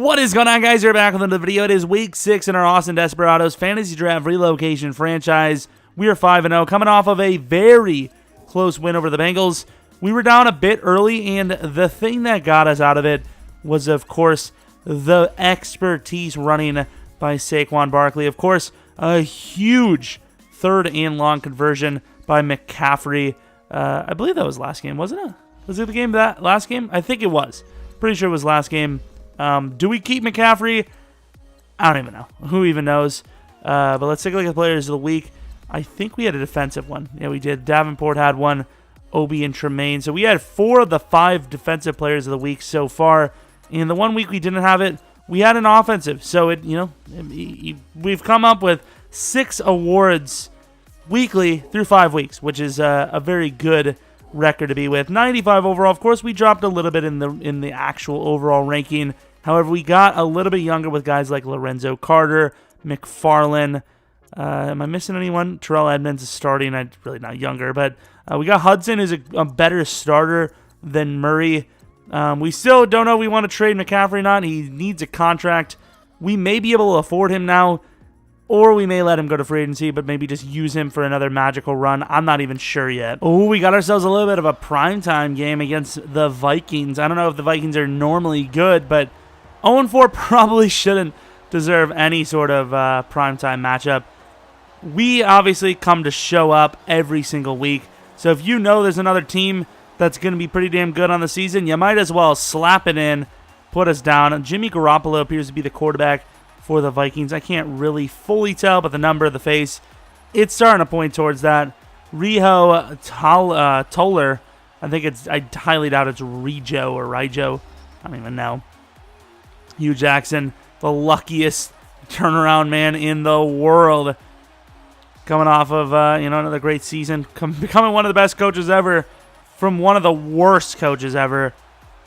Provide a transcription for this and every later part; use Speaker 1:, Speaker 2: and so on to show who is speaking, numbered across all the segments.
Speaker 1: What is going on, guys? We're back with another video. It is week 6 in our Austin Desperados Fantasy Draft Relocation franchise. We are 5-0, coming off of a very close win over the Bengals. We were down a bit early, and the thing that got us out of it was, of course, the expertise running by Saquon Barkley. Of course, a huge third and long conversion by McCaffrey. I believe that was last game, wasn't it? Was it the game that last game? I think it was. Pretty sure it was last game. Do we keep McCaffrey? I don't even know. Who even knows? But let's take a look at the players of the week. I think we had a defensive one. Yeah, we did. Davenport had one. Obi and Tremaine. So we had 4 of the 5 defensive players of the week so far. In the 1 week we didn't have it, we had an offensive. So we've come up with 6 awards weekly through 5 weeks, which is a very good record to be with. 95 overall. Of course, we dropped a little bit in the actual overall ranking. However, we got a little bit younger with guys like Lorenzo Carter, McFarlane. Am I missing anyone? Terrell Edmonds is starting. I'm really not younger, but we got Hudson, who's a better starter than Murray. We still don't know if we want to trade McCaffrey or not. He needs a contract. We may be able to afford him now, or we may let him go to free agency, but maybe just use him for another magical run. I'm not even sure yet. Oh, we got ourselves a little bit of a primetime game against the Vikings. I don't know if the Vikings are normally good, but 0-4 probably shouldn't deserve any sort of primetime matchup. We obviously come to show up every single week. So if you know there's another team that's going to be pretty damn good on the season, you might as well slap it in, put us down. Jimmy Garoppolo appears to be the quarterback for the Vikings. I can't really fully tell, but the number of the face, it's starting to point towards that. Riho Toller, I highly doubt it's Rijo or Rijo. I don't even know. Hugh Jackson, the luckiest turnaround man in the world. Coming off of another great season, becoming one of the best coaches ever from one of the worst coaches ever.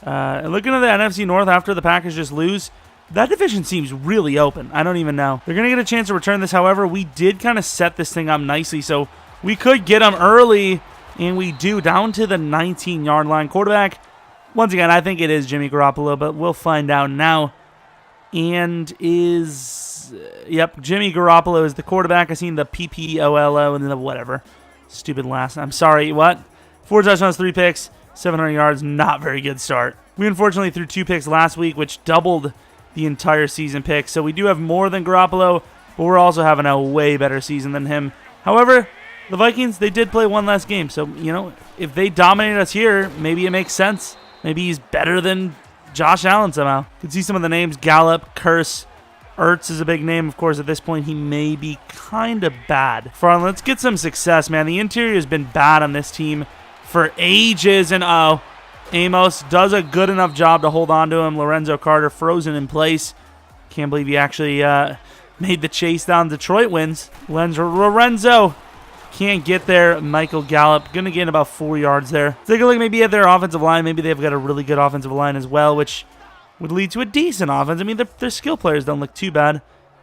Speaker 1: Looking at the NFC North after the Packers just lose, that division seems really open. I don't even know. They're going to get a chance to return this. However, we did kind of set this thing up nicely, so we could get them early, and we do, down to the 19-yard line. Quarterback, once again, I think it is Jimmy Garoppolo, but we'll find out now. And yep, Jimmy Garoppolo is the quarterback. I seen the PPOLO and then the whatever. Stupid last. I'm sorry, what? 4 touchdowns, 3 picks, 700 yards. Not very good start. We unfortunately threw 2 picks last week, which doubled the entire season picks. So we do have more than Garoppolo, but we're also having a way better season than him. However, the Vikings, they did play one last game. So, if they dominate us here, maybe it makes sense. Maybe he's better than Josh Allen somehow. You can see some of the names. Gallup, Curse, Ertz is a big name. Of course, at this point, he may be kind of bad. Let's get some success, man. The interior has been bad on this team for ages. And, Amos does a good enough job to hold on to him. Lorenzo Carter frozen in place. Can't believe he actually made the chase down. Detroit wins. Lorenzo can't get there. Michael Gallup going to gain about 4 yards there. Let's take a look maybe at their offensive line. Maybe they've got a really good offensive line as well, which would lead to a decent offense. I mean, their skill players don't look too bad.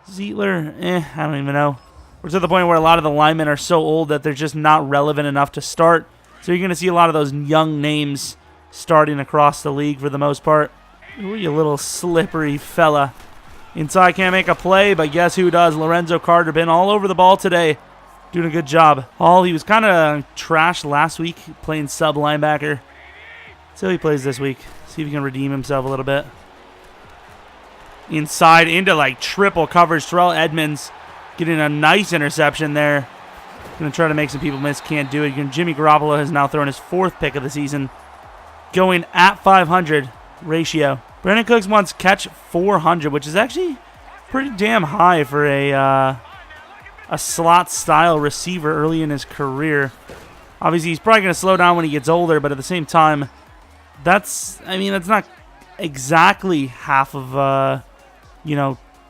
Speaker 1: Zietler, I don't even know. We're to the point where a lot of the linemen are so old that they're just not relevant enough to start. So you're going to see a lot of those young names starting across the league for the most part. Ooh, you little slippery fella. Inside can't make a play, but guess who does? Lorenzo Carter been all over the ball today. Doing a good job. He was kind of trashed last week playing sub linebacker. See how he plays this week. See if he can redeem himself a little bit. Inside into triple coverage. Terrell Edmonds getting a nice interception there. Going to try to make some people miss. Can't do it. Jimmy Garoppolo has now thrown his 4th pick of the season. Going at 500 ratio. Brandon Cooks wants catch 400, which is actually pretty damn high for a slot-style receiver early in his career. Obviously, he's probably going to slow down when he gets older, but at the same time, that's not exactly half of,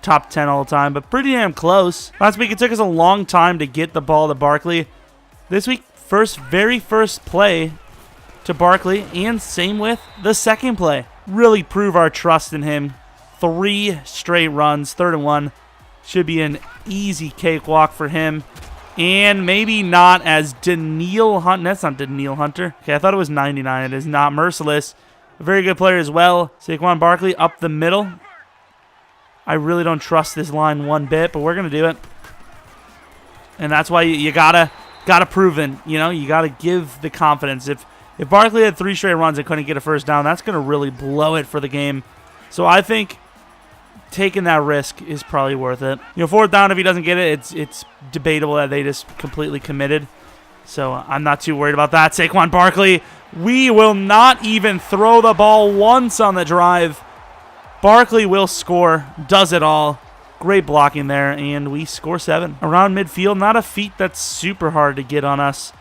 Speaker 1: top 10 all the time, but pretty damn close. Last week, it took us a long time to get the ball to Barkley. This week, very first play to Barkley, and same with the second play. Really prove our trust in him. 3 straight runs, 3rd and 1. Should be an easy cakewalk for him. And maybe not as Danielle Hunter. That's not Danielle Hunter. Okay, I thought it was 99. It is not. Merciless. A very good player as well. Saquon Barkley up the middle. I really don't trust this line one bit, but we're going to do it. And that's why you gotta prove it. You know, you got to give the confidence. If Barkley had 3 straight runs and couldn't get a first down, that's going to really blow it for the game. So I think taking that risk is probably worth it. You know, 4th down, if he doesn't get it, it's debatable that they just completely committed. So I'm not too worried about that. Saquon Barkley, we will not even throw the ball once on the drive. Barkley will score, does it all. Great blocking there, and we score 7. Around midfield, not a feat that's super hard to get on us.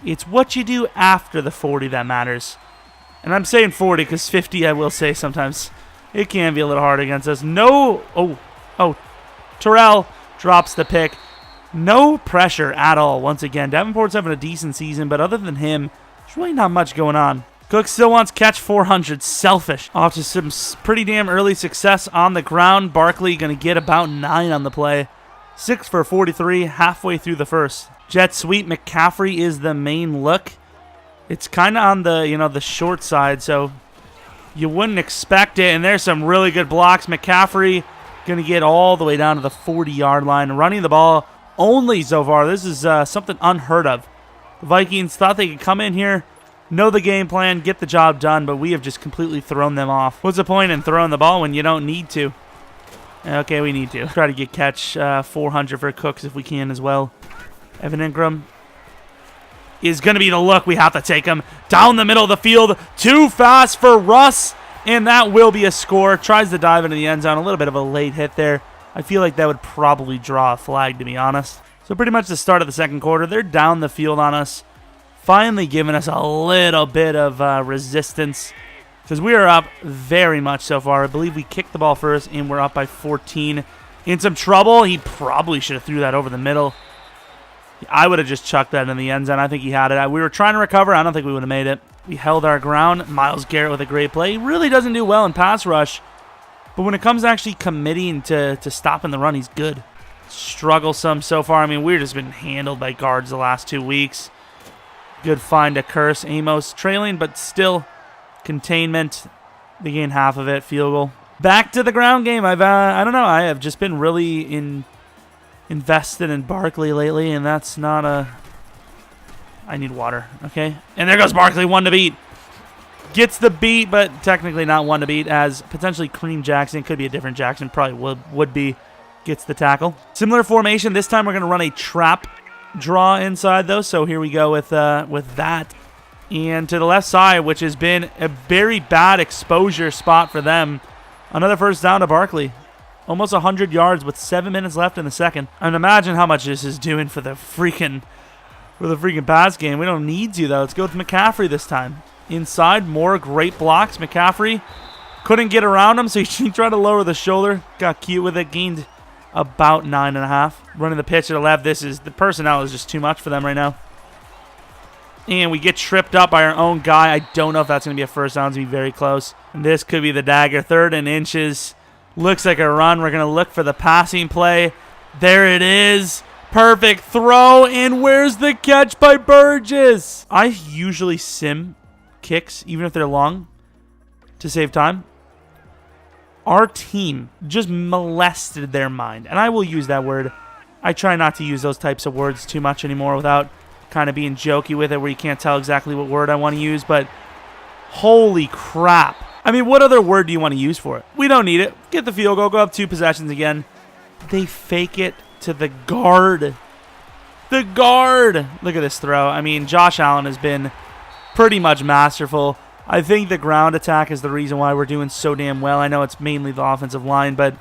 Speaker 1: It's what you do after the 40 that matters. And I'm saying 40 because 50, I will say sometimes it can be a little hard against us. No, oh, Terrell drops the pick. No pressure at all once again. Davenport's having a decent season, but other than him, there's really not much going on. Cook still wants catch 400. Selfish. Off to some pretty damn early success on the ground. Barkley going to get about 9 on the play. 6 for 43 halfway through the first. Jet sweep. McCaffrey is the main look. It's kind of on the, the short side, so you wouldn't expect it. And there's some really good blocks. McCaffrey going to get all the way down to the 40-yard line. Running the ball only so far. This is something unheard of. The Vikings thought they could come in here, know the game plan, get the job done, but we have just completely thrown them off. What's the point in throwing the ball when you don't need to? Okay, we need to. Try to get catch 400 for Cooks if we can as well. Evan Ingram is going to be the look. We have to take him down the middle of the field. Too fast for Russ, and that will be a score. Tries to dive into the end zone. A little bit of a late hit there. I feel like that would probably draw a flag, to be honest. So pretty much the start of the second quarter, they're down the field on us. Finally giving us a little bit of resistance because we are up very much so far. I believe we kicked the ball first, and we're up by 14. In some trouble. He probably should have threw that over the middle. I would have just chucked that in the end zone. I think he had it. We were trying to recover. I don't think we would have made it. We held our ground. Myles Garrett with a great play. He really doesn't do well in pass rush, but when it comes to actually committing to stopping the run, he's good. Strugglesome so far. I mean, we've just been handled by guards the last 2 weeks. Good find to Curse. Amos trailing, but still containment. They gain half of it. Field goal. Back to the ground game. I don't know. I have just been really invested in Barkley lately, and that's not a... I need water, okay? And there goes Barkley, 1 to beat. Gets the beat, but technically not 1 to beat, as potentially Kareem Jackson, could be a different Jackson, probably would be, gets the tackle. Similar formation. This time we're going to run a trap draw inside, though, so here we go with that. And to the left side, which has been a very bad exposure spot for them, another first down to Barkley. Almost 100 yards with 7 minutes left in the second. And imagine how much this is doing for the freaking pass game. We don't need to, though. Let's go with McCaffrey this time. Inside, more great blocks. McCaffrey couldn't get around him, so he tried to lower the shoulder. Got cute with it. Gained about 9.5. Running the pitch to the left. The personnel is just too much for them right now. And we get tripped up by our own guy. I don't know if that's going to be a first down. It's going to be very close. And this could be the dagger. 3rd and inches. Looks like a run. We're going to look for the passing play. There it is. Perfect throw. And where's the catch by Burgess? I usually sim kicks, even if they're long, to save time. Our team just molested their mind. And I will use that word. I try not to use those types of words too much anymore without kind of being jokey with it where you can't tell exactly what word I want to use. But holy crap. I mean, what other word do you want to use for it? We don't need it. Get the field goal. Go up 2 possessions again. They fake it to the guard. The guard. Look at this throw. I mean, Josh Allen has been pretty much masterful. I think the ground attack is the reason why we're doing so damn well. I know it's mainly the offensive line, but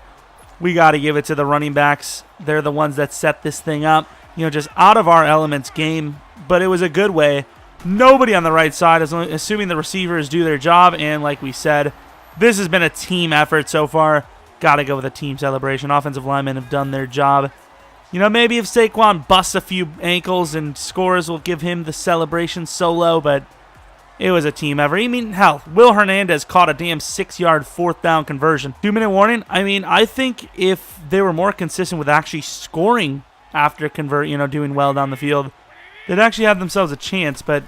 Speaker 1: we got to give it to the running backs. They're the ones that set this thing up. You know, just out of our elements game, but it was a good way. Nobody on the right side, assuming the receivers do their job. And like we said, this has been a team effort so far. Got to go with a team celebration. Offensive linemen have done their job. You know, maybe if Saquon busts a few ankles and scores, we'll give him the celebration solo, but it was a team effort. I mean, hell, Will Hernandez caught a damn 6-yard 4th down conversion. 2-minute warning. I mean, I think if they were more consistent with actually scoring after doing well down the field, they'd actually have themselves a chance, but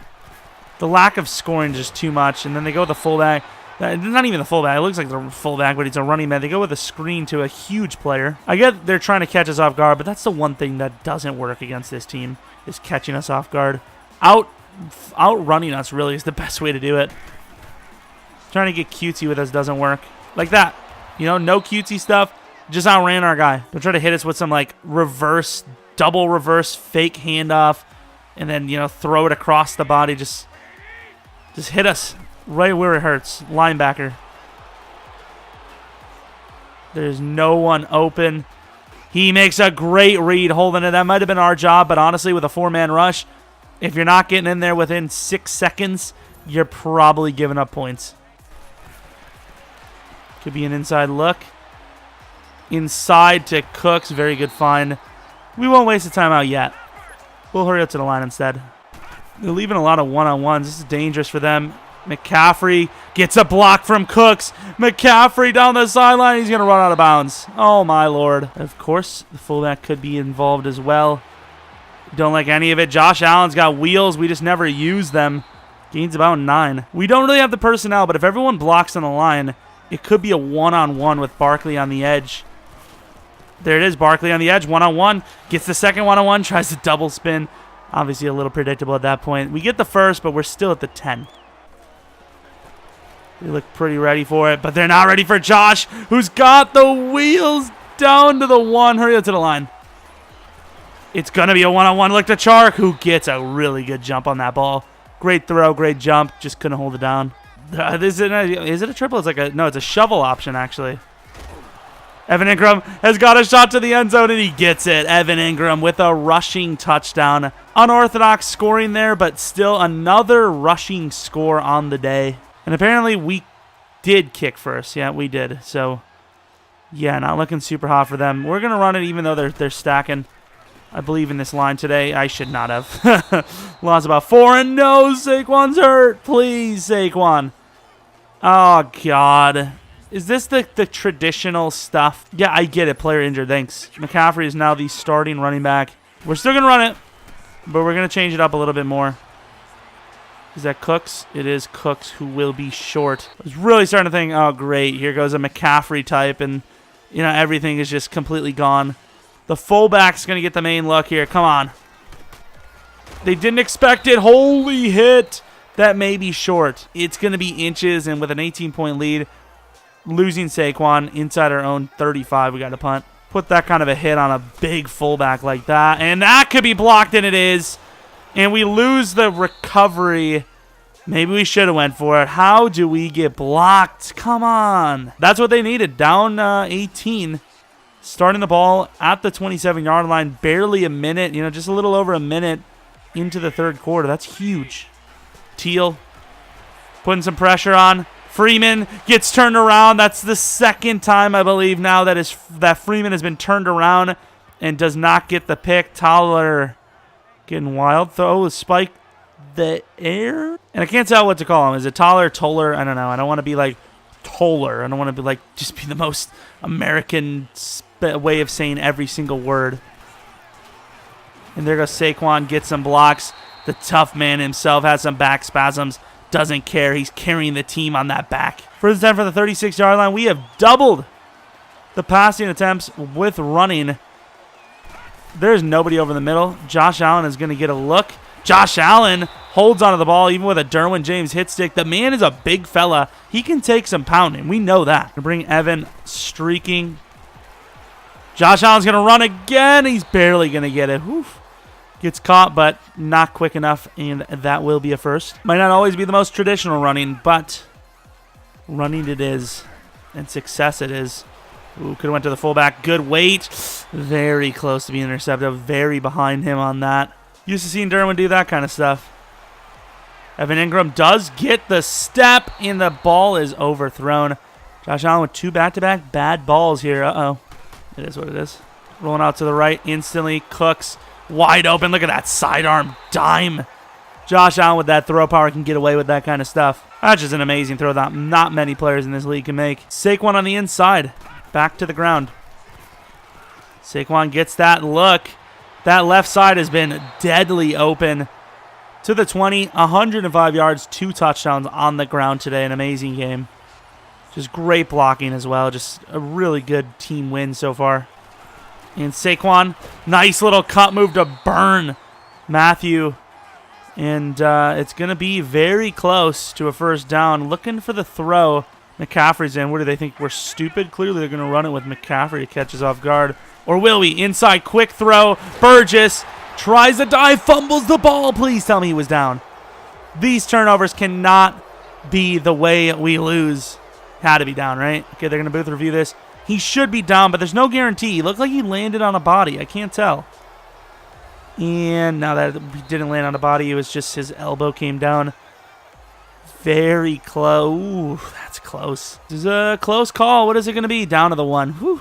Speaker 1: the lack of scoring is just too much. And then they go with the fullback. Not even the fullback. It looks like the fullback, but he's a running man. They go with a screen to a huge player. I get they're trying to catch us off guard, but that's the one thing that doesn't work against this team is catching us off guard. Outrunning us really is the best way to do it. Trying to get cutesy with us doesn't work. Like that. You know, no cutesy stuff. Just outran our guy. Don't try to hit us with some like reverse, double reverse, fake handoff, and then, you know, throw it across the body. Just hit us right where it hurts. Linebacker. There's no one open. He makes a great read holding it. That might have been our job, but honestly, with a 4-man rush, if you're not getting in there within 6 seconds, you're probably giving up points. Could be an inside look. Inside to Cooks. Very good find. We won't waste the timeout yet. We'll hurry up to the line instead. They're leaving a lot of one-on-ones. This is dangerous for them. McCaffrey gets a block from Cooks. McCaffrey down the sideline. He's going to run out of bounds. Oh, my Lord. Of course, the fullback could be involved as well. Don't like any of it. Josh Allen's got wheels. We just never use them. Gains about 9. We don't really have the personnel, but if everyone blocks on the line, it could be a one-on-one with Barkley on the edge. There it is. Barkley on the edge. One-on-one. Gets the second one-on-one. Tries to double spin. Obviously a little predictable at that point. We get the first, but we're still at the 10. They look pretty ready for it, but they're not ready for Josh, who's got the wheels down to the 1. Hurry up to the line. It's going to be a one-on-one. Look to Chark, who gets a really good jump on that ball. Great throw, great jump. Just couldn't hold it down. Is it a triple? It's like it's a shovel option, actually. Evan Ingram has got a shot to the end zone, and he gets it. Evan Ingram with a rushing touchdown. Unorthodox scoring there, but still another rushing score on the day. And apparently we did kick first. Yeah, we did. So, yeah, not looking super hot for them. We're going to run it even though they're stacking. I believe in this line today. I should not have. Lost about 4, and no, Saquon's hurt. Please, Saquon. Oh, God. Is this the traditional stuff? Yeah, I get it. Player injured. Thanks. McCaffrey is now the starting running back. We're still going to run it, but we're going to change it up a little bit more. Is that Cooks? It is Cooks, who will be short. I was really starting to think, oh, great. Here goes a McCaffrey type, and, you know, everything is just completely gone. The fullback's going to get the main look here. Come on. They didn't expect it. Holy hit. That may be short. It's going to be inches, and with an 18-point lead, losing Saquon inside our own 35, we got to punt. Put that kind of a hit on a big fullback like that, and that could be blocked, and it is. And we lose the recovery. Maybe we should have went for it. How do we get blocked? Come on. That's what they needed. Down 18. Starting the ball at the 27-yard line. Barely a minute. You know, just a little over a minute into the third quarter. That's huge. Teal putting some pressure on. Freeman gets turned around. That's the second time, I believe, now that Freeman has been turned around and does not get the pick. Toller getting wild. Throw spike the air. And I can't tell what to call him. Is it Toller, Toller? I don't know. I don't want to be like Toller. I don't want to be like just be the most American way of saying every single word. And there goes Saquon. Gets some blocks. The tough man himself has some back spasms. Doesn't care. He's carrying the team on that back. First down for the 36-yard line. We have doubled the passing attempts with running. There's nobody over the middle. Josh Allen is going to get a look. Josh Allen holds onto the ball even with a Derwin James hit stick. The man is a big fella. He can take some pounding. We know that. Going to bring Evan streaking. Josh Allen's going to run again. He's barely going to get it. Oof. Gets caught, but not quick enough, and that will be a first. Might not always be the most traditional running, but running it is, and success it is. Ooh, could have went to the fullback. Good weight. Very close to being intercepted. Very behind him on that. Used to seeing Derwin do that kind of stuff. Evan Ingram does get the step, and the ball is overthrown. Josh Allen with 2 back-to-back bad balls here. Uh-oh. It is what it is. Rolling out to the right instantly. Cooks wide open. Look at that sidearm dime. Josh Allen with that throw power can get away with that kind of stuff. That's just an amazing throw that not many players in this league can make. Saquon on the inside. Back to the ground. Saquon gets that look. That left side has been deadly open. To the 20, 105 yards, 2 touchdowns on the ground today. An amazing game. Just great blocking as well. Just a really good team win so far. And Saquon, nice little cut move to burn Matthew. And it's going to be very close to a first down. Looking for the throw. McCaffrey's in. What do they think? We're stupid? Clearly they're going to run it with McCaffrey to catch us off guard. Or will we? Inside, quick throw. Burgess tries to dive, fumbles the ball. Please tell me he was down. These turnovers cannot be the way we lose. Had to be down, right? Okay, they're going to booth review this. He should be down, but there's no guarantee. He looked like he landed on a body. I can't tell. And now that he didn't land on a body, it was just his elbow came down. Very close. Ooh, that's close. This is a close call. What is it going to be? Down to the 1. Whew.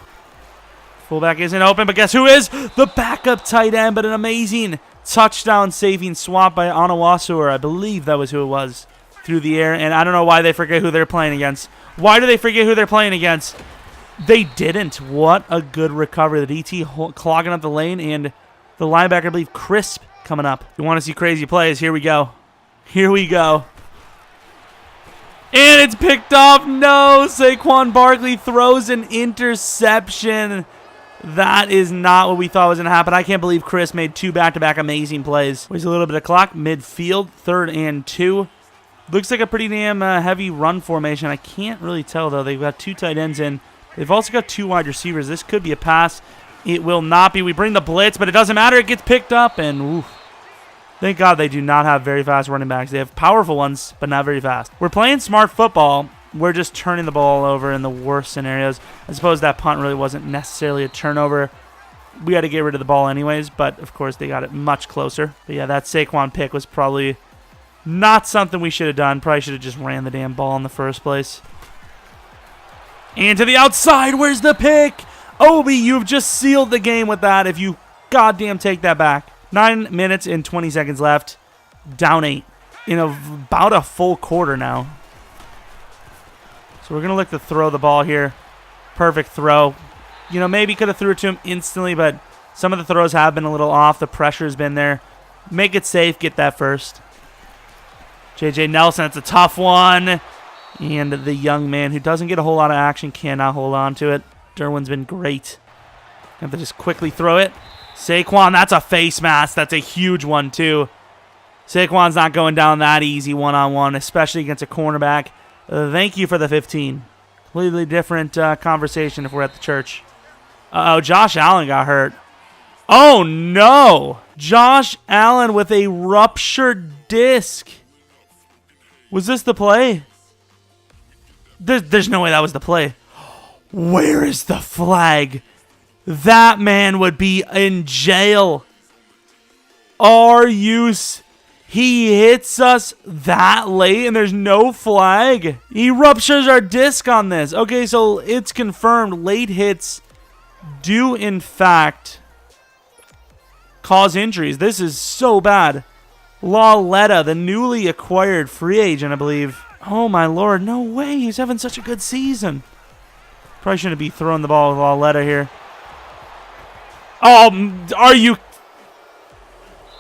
Speaker 1: Fullback isn't open, but guess who is? The backup tight end, but an amazing touchdown-saving swap by Onawasur. I believe that was who it was. Through the air, and I don't know why they forget who they're playing against. Why do they forget who they're playing against? They didn't. What a good recovery. The DT clogging up the lane, and the linebacker, I believe, Crisp, coming up. You want to see crazy plays? Here we go. Here we go. And it's picked off. No, Saquon Barkley throws an interception. That is not what we thought was going to happen. I can't believe Chris made 2 back-to-back amazing plays. Waste a little bit of clock. Midfield, 3rd and 2. Looks like a pretty damn heavy run formation. I can't really tell, though. They've got 2 tight ends in. They've also got 2 wide receivers. This could be a pass. It will not be. We bring the blitz, but it doesn't matter. It gets picked up, and oof. Thank God they do not have very fast running backs. They have powerful ones, but not very fast. We're playing smart football. We're just turning the ball over in the worst scenarios. I suppose that punt really wasn't necessarily a turnover. We had to get rid of the ball anyways, but of course they got it much closer. But yeah, that Saquon pick was probably not something we should have done. Probably should have just ran the damn ball in the first place. And to the outside, where's the pick? Obi, you've just sealed the game with that if you goddamn take that back. 9 minutes and 20 seconds left. Down 8 in about a full quarter now. So we're going to look to throw the ball here. Perfect throw. You know, maybe could have threw it to him instantly, but some of the throws have been a little off. The pressure's been there. Make it safe. Get that first. J.J. Nelson, it's a tough one. And the young man who doesn't get a whole lot of action cannot hold on to it. Derwin's been great. Have to just quickly throw it. Saquon, that's a face mask. That's a huge one, too. Saquon's not going down that easy one-on-one, especially against a cornerback. Thank you for the 15. Completely different conversation if we're at the church. Uh-oh, Josh Allen got hurt. Oh, no. Josh Allen with a ruptured disc. Was this the play? There's no way that was the play. Where is the flag? That man would be in jail. He hits us that late and there's no flag? He ruptures our disc on this. Okay, so it's confirmed. Late hits do, in fact, cause injuries. This is so bad. Lauletta, the newly acquired free agent, I believe. Oh, my Lord. No way. He's having such a good season. Probably shouldn't be throwing the ball with Lauletta here. Oh, are you...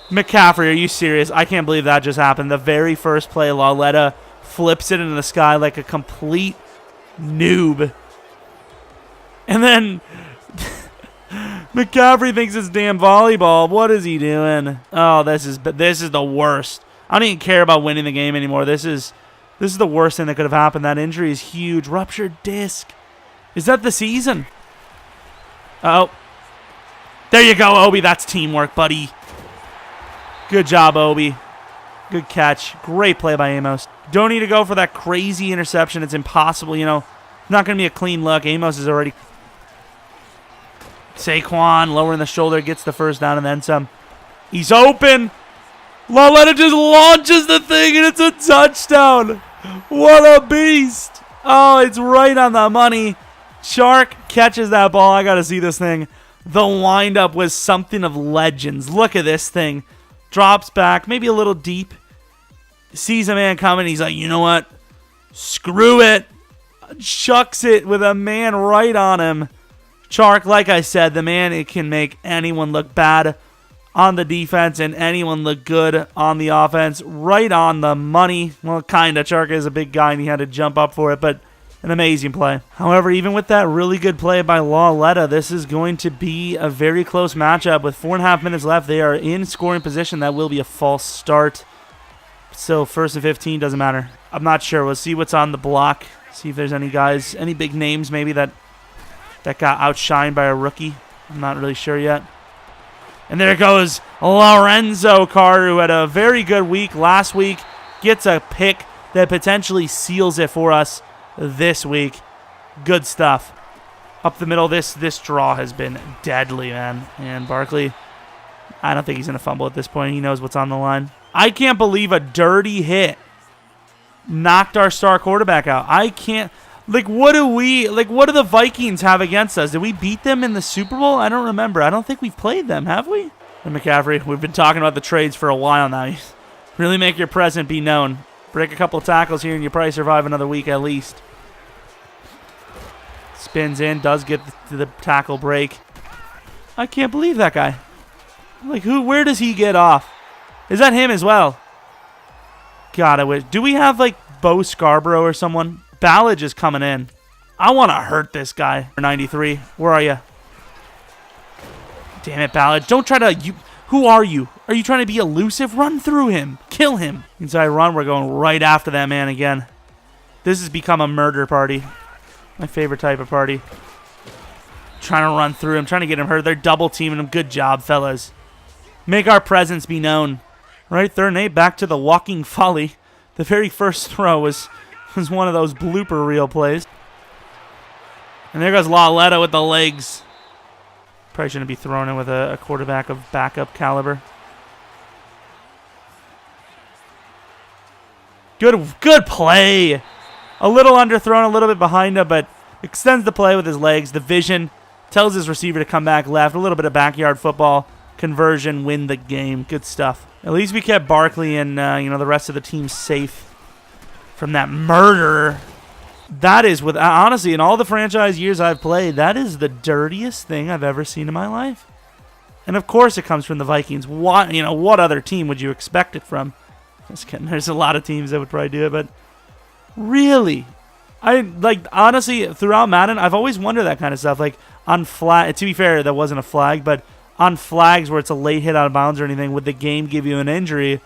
Speaker 1: McCaffrey, are you serious? I can't believe that just happened. The very first play, Lauletta flips it into the sky like a complete noob. And then McCaffrey thinks it's damn volleyball. What is he doing? Oh, this is the worst. I don't even care about winning the game anymore. This is the worst thing that could have happened. That injury is huge. Ruptured disc. Is that the season? Uh-oh. There you go, Obi. That's teamwork, buddy. Good job, Obi. Good catch. Great play by Amos. Don't need to go for that crazy interception. It's impossible, you know. Not going to be a clean look. Amos is already... Saquon lowering the shoulder, gets the first down and then some. He's open. Lauletta just launches the thing and it's a touchdown. What a beast. Oh, it's right on the money. Shark catches that ball. I got to see this thing. The windup was something of legends. Look at this thing. Drops back, maybe a little deep. Sees a man coming. He's like, you know what? Screw it. Chucks it with a man right on him. Chark, like I said, the man, it can make anyone look bad on the defense and anyone look good on the offense. Right on the money. Well, kind of. Chark is a big guy and he had to jump up for it, but An amazing play. However, even with that really good play by Lawletta, this is going to be a very close matchup. With 4.5 minutes left, they are in scoring position. That will be a false start. So 1st and 15, doesn't matter. I'm not sure. We'll see what's on the block. See if there's any guys, any big names maybe that got outshined by a rookie. I'm not really sure yet. And there goes Lorenzo Carr, who had a very good week last week. Gets a pick that potentially seals it for us this week. Good stuff. Up the middle, this draw has been deadly, man. And Barkley, I don't think he's going to fumble at this point. He knows what's on the line. I can't believe a dirty hit knocked our star quarterback out. I can't. Like, what do the Vikings have against us? Did we beat them in the Super Bowl? I don't remember. I don't think we've played them, have we? And McCaffrey, we've been talking about the trades for a while now. Really make your presence be known. Break a couple of tackles here and you probably survive another week at least. Spins in, does get to the tackle break. I can't believe that guy. Like, where does he get off? Is that him as well? God, I wish. Do we have, like, Bo Scarborough or someone? Ballage is coming in. I want to hurt this guy. 93. Where are you? Damn it, Ballage. Don't try to... Who are you? Are you trying to be elusive? Run through him. Kill him. Inside run, we're going right after that man again. This has become a murder party. My favorite type of party. Trying to run through him, trying to get him hurt. They're double teaming him. Good job, fellas. Make our presence be known. Right, 3rd and 8, back to the walking folly. The very first throw was one of those blooper reel plays. And there goes Lawletta with the legs. Probably shouldn't be thrown in with a quarterback of backup caliber. Good play. A little underthrown, a little bit behind him, but extends the play with his legs. The vision tells his receiver to come back left. A little bit of backyard football. Conversion, win the game. Good stuff. At least we kept Barkley and the rest of the team safe from that murderer. That is, honestly, in all the franchise years I've played, that is the dirtiest thing I've ever seen in my life. And of course it comes from the Vikings. What other team would you expect it from? Just kidding. There's a lot of teams that would probably do it, but really, honestly, throughout Madden, I've always wondered that kind of stuff. Like, on flag, to be fair, that wasn't a flag, but on flags where it's a late hit out of bounds or anything, would the game give you an injury?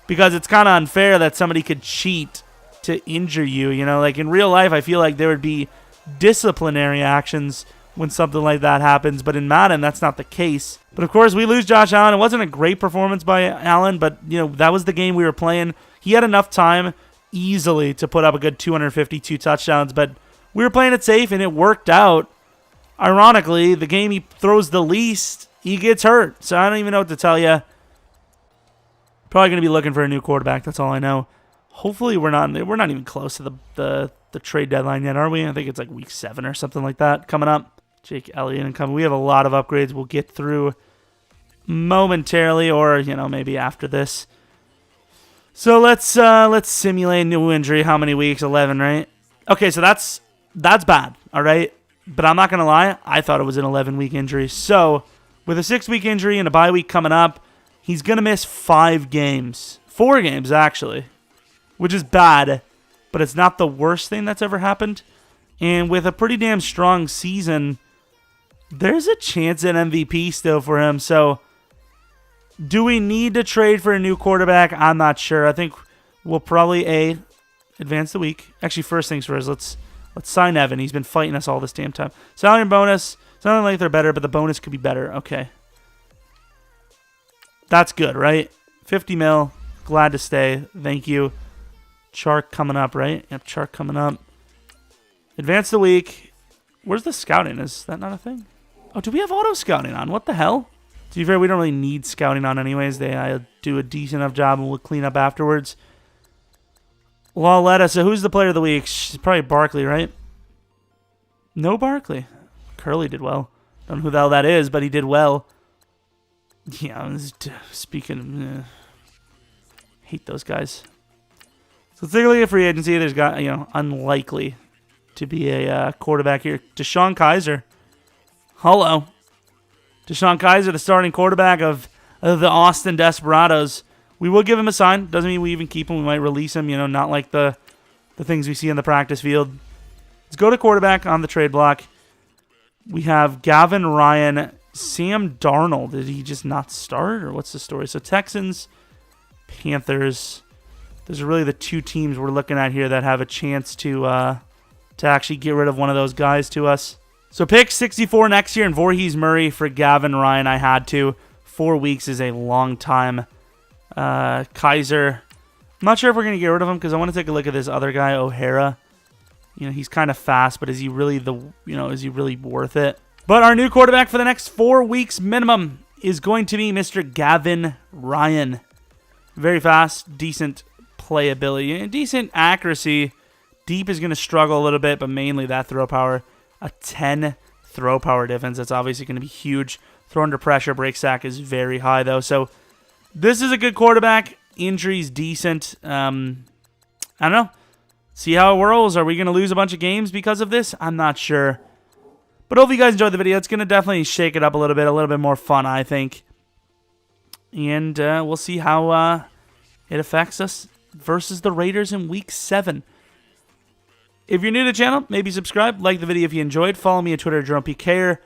Speaker 1: Because it's kind of unfair that somebody could cheat to injure you. Like in real life, I feel like there would be disciplinary actions when something like that happens, but in Madden, that's not the case. But of course, we lose Josh Allen. It wasn't a great performance by Allen, but that was the game we were playing. He had enough time easily to put up a good 252 touchdowns, but we were playing it safe and it worked out. Ironically, the game he throws the least, he gets hurt. So I don't even know what to tell you. Probably going to be looking for a new quarterback. That's all I know. Hopefully we're not even close to the trade deadline yet, are we? I think it's like week 7 or something like that coming up. Jake Elliott incoming. We have a lot of upgrades we'll get through momentarily, or maybe after this. So let's simulate new injury. How many weeks? 11, right? Okay, so that's bad. All right, but I'm not gonna lie. I thought it was an 11-week injury. So with a 6-week injury and a bye week coming up, he's gonna miss 5 games, 4 games actually, which is bad, but it's not the worst thing that's ever happened. And with a pretty damn strong season, there's a chance at MVP still for him. So do we need to trade for a new quarterback? I'm not sure. I think we'll probably advance the week. Actually, first things first, let's sign Evan. He's been fighting us all this damn time. Salary and bonus. Sounding like they're better, but the bonus could be better. Okay. That's good, right? 50 mil. Glad to stay. Thank you. Chark coming up, right? Yep, Chark coming up. Advance the week. Where's the scouting? Is that not a thing? Oh, do we have auto scouting on? What the hell? To be fair, we don't really need scouting on anyways. They do a decent enough job and we'll clean up afterwards. Lawletta. So who's the player of the week? It's probably Barkley, right? No Barkley. Curly did well. Don't know who the hell that is, but he did well. Yeah, speaking of... hate those guys. So let's take a look at free agency. There's got, unlikely to be a quarterback here. Deshaun Kaiser. Hello. Deshaun Kaiser, the starting quarterback of the Austin Desperados. We will give him a sign. Doesn't mean we even keep him. We might release him, not like the things we see in the practice field. Let's go to quarterback on the trade block. We have Gavin Ryan, Sam Darnold. Did he just not start, or what's the story? So Texans, Panthers. Those are really the two teams we're looking at here that have a chance to actually get rid of one of those guys to us. So pick 64 next year and Voorhees Murray for Gavin Ryan. I had to. 4 weeks is a long time. Kaiser. I'm not sure if we're going to get rid of him because I want to take a look at this other guy, O'Hara. He's kind of fast, but is he really is he really worth it? But our new quarterback for the next 4 weeks minimum is going to be Mr. Gavin Ryan. Very fast, decent playability, and decent accuracy. Deep is going to struggle a little bit, but mainly that throw power. A 10 throw power difference. That's obviously going to be huge. Throw under pressure, break sack is very high, though. So this is a good quarterback. Injuries decent. I don't know. See how it whirls. Are we going to lose a bunch of games because of this? I'm not sure. But hopefully you guys enjoyed the video. It's going to definitely shake it up a little bit more fun, I think. And we'll see how it affects us versus the Raiders in Week 7. If you're new to the channel, maybe subscribe, like the video if you enjoyed. Follow me on Twitter, Jeromepkr.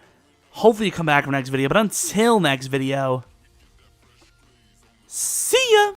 Speaker 1: Hopefully you come back for next video. But until next video, see ya!